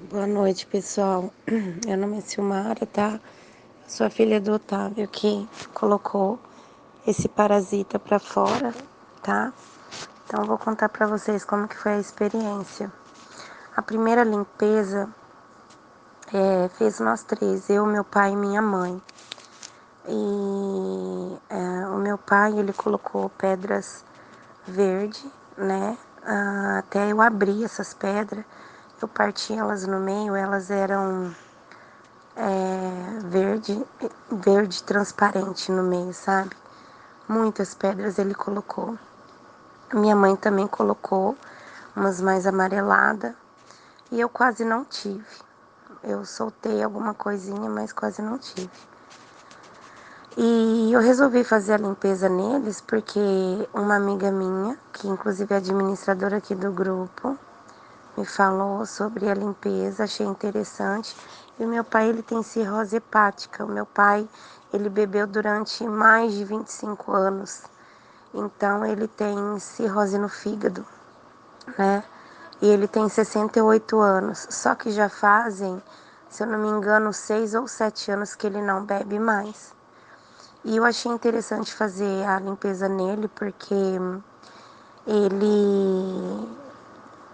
Boa noite, pessoal. Meu nome é Silmara, tá? Sou a filha do Otávio que colocou esse parasita pra fora, tá? Então eu vou contar pra vocês como que foi a experiência. A primeira limpeza fez nós três, eu, meu pai e minha mãe. O meu pai, ele colocou pedras verde, né? Até eu abrir essas pedras, eu parti elas no meio, elas eram verde transparente no meio, sabe? Muitas pedras ele colocou. Minha mãe também colocou umas mais amareladas e eu quase não tive. Eu soltei alguma coisinha, mas quase não tive. E eu resolvi fazer a limpeza neles porque uma amiga minha, que inclusive é administradora aqui do grupo, me falou sobre a limpeza, achei interessante. E o meu pai, ele tem cirrose hepática. O meu pai, ele bebeu durante mais de 25 anos. Então, ele tem cirrose no fígado, né? E ele tem 68 anos. Só que já fazem, se eu não me engano, 6 ou 7 anos que ele não bebe mais. E eu achei interessante fazer a limpeza nele, porque ele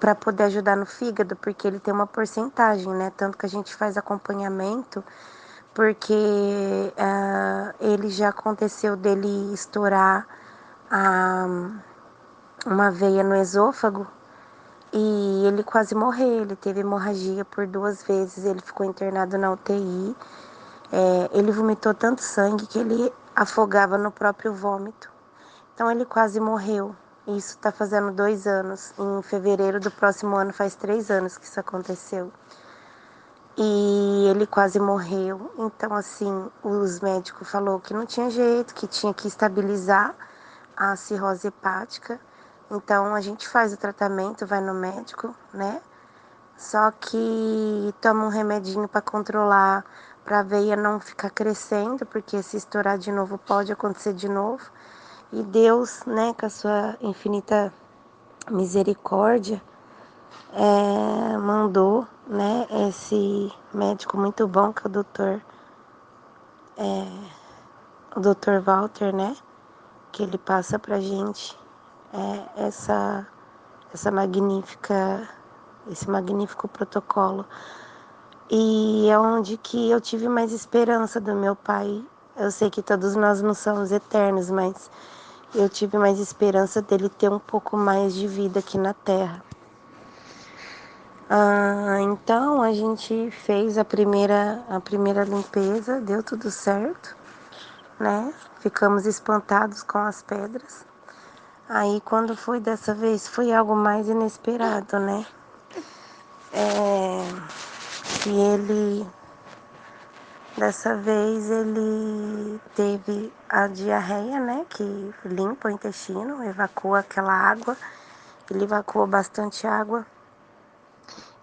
para poder ajudar no fígado, porque ele tem uma porcentagem, né? Tanto que a gente faz acompanhamento, porque ele já aconteceu dele estourar uma veia no esôfago e ele quase morreu. Ele teve hemorragia por 2 vezes, ele ficou internado na UTI. Ele vomitou tanto sangue que ele afogava no próprio vômito. Então ele quase morreu. Isso está fazendo 2 anos. Em fevereiro do próximo ano faz 3 anos que isso aconteceu. E ele quase morreu. Então, assim, os médicos falaram que não tinha jeito, que tinha que estabilizar a cirrose hepática. Então, a gente faz o tratamento, vai no médico, né? Só que toma um remedinho para controlar, para a veia não ficar crescendo, porque se estourar de novo pode acontecer de novo. E Deus, né, com a sua infinita misericórdia, mandou, né, esse médico muito bom, que é o doutor Walter, né, que ele passa pra gente essa magnífica, esse magnífico protocolo. E é onde que eu tive mais esperança do meu pai. Eu sei que todos nós não somos eternos, mas eu tive mais esperança dele ter um pouco mais de vida aqui na Terra. Então a gente fez a primeira limpeza, deu tudo certo, né? Ficamos espantados com as pedras. Aí quando foi dessa vez, foi algo mais inesperado, né? Que dessa vez ele teve a diarreia, né? Que limpa o intestino, evacua aquela água. Ele evacuou bastante água.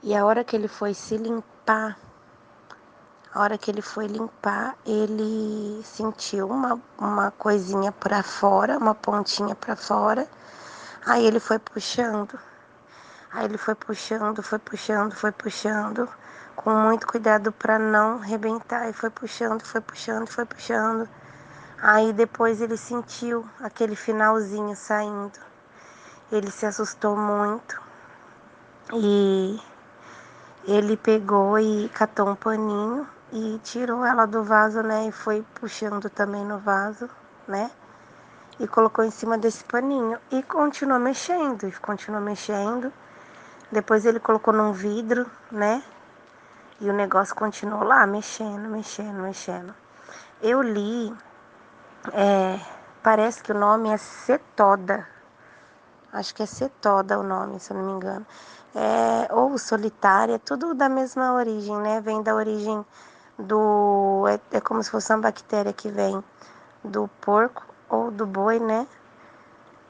E a hora que ele foi se limpar, ele sentiu uma coisinha pra fora, uma pontinha pra fora. Aí ele foi puxando. Aí ele foi puxando, com muito cuidado para não rebentar. E foi puxando, foi puxando, foi puxando. Aí depois ele sentiu aquele finalzinho saindo. Ele se assustou muito e ele pegou e catou um paninho e tirou ela do vaso, né? E foi puxando também no vaso, né? E colocou em cima desse paninho e continuou mexendo, e continuou mexendo. Depois ele colocou num vidro, né? E o negócio continuou lá, mexendo, mexendo, mexendo. Eu li, parece que o nome é cetoda. Acho que é cetoda o nome, se eu não me engano. Ou solitária, tudo da mesma origem, né? Vem da origem do... É como se fosse uma bactéria que vem do porco ou do boi, né?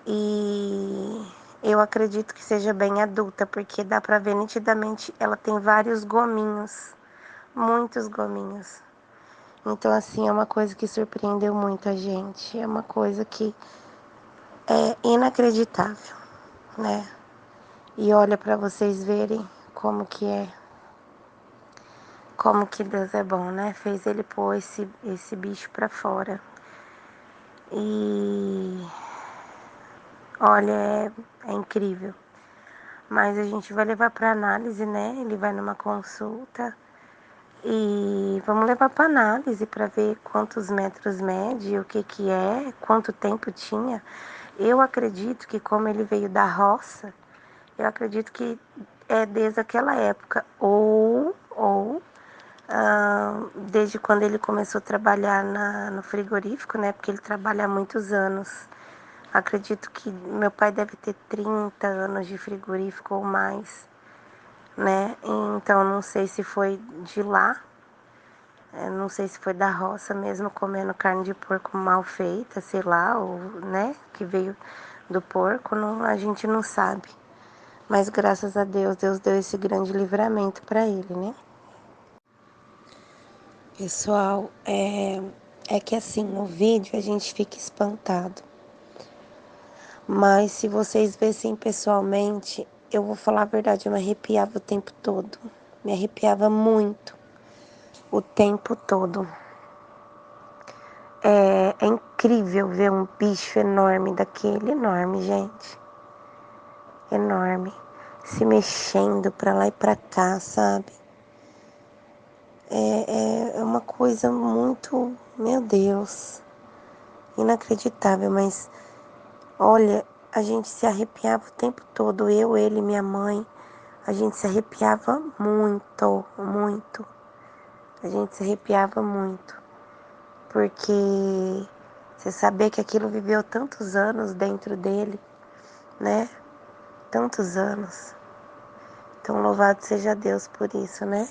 E eu acredito que seja bem adulta, porque dá pra ver nitidamente, ela tem vários gominhos, muitos gominhos. Então, assim, é uma coisa que surpreendeu muito a gente, é uma coisa que é inacreditável, né? E olha pra vocês verem como que é. Como que Deus é bom, né? Fez ele pôr esse bicho pra fora. E olha, é incrível. Mas a gente vai levar para análise, né? Ele vai numa consulta e vamos levar para análise para ver quantos metros mede, o que que é, quanto tempo tinha. Eu acredito que como ele veio da roça, eu acredito que é desde aquela época ou desde quando ele começou a trabalhar no frigorífico, né? Porque ele trabalha há muitos anos. Acredito que meu pai deve ter 30 anos de frigorífico ou mais, né? Então não sei se foi de lá, não sei se foi da roça mesmo, comendo carne de porco mal feita, sei lá, ou, né? Que veio do porco, não, a gente não sabe. Mas graças a Deus, Deus deu esse grande livramento para ele, né? Pessoal, é que assim, no vídeo a gente fica espantado. Mas se vocês vissem pessoalmente, eu vou falar a verdade, eu me arrepiava o tempo todo. Me arrepiava muito o tempo todo. É incrível ver um bicho enorme daquele, enorme, gente. Enorme. Se mexendo pra lá e pra cá, sabe? É uma coisa muito, meu Deus, inacreditável, mas olha, a gente se arrepiava o tempo todo, eu, ele, minha mãe. A gente se arrepiava muito, muito. A gente se arrepiava muito. Porque você saber que aquilo viveu tantos anos dentro dele, né? Tantos anos. Então louvado seja Deus por isso, né?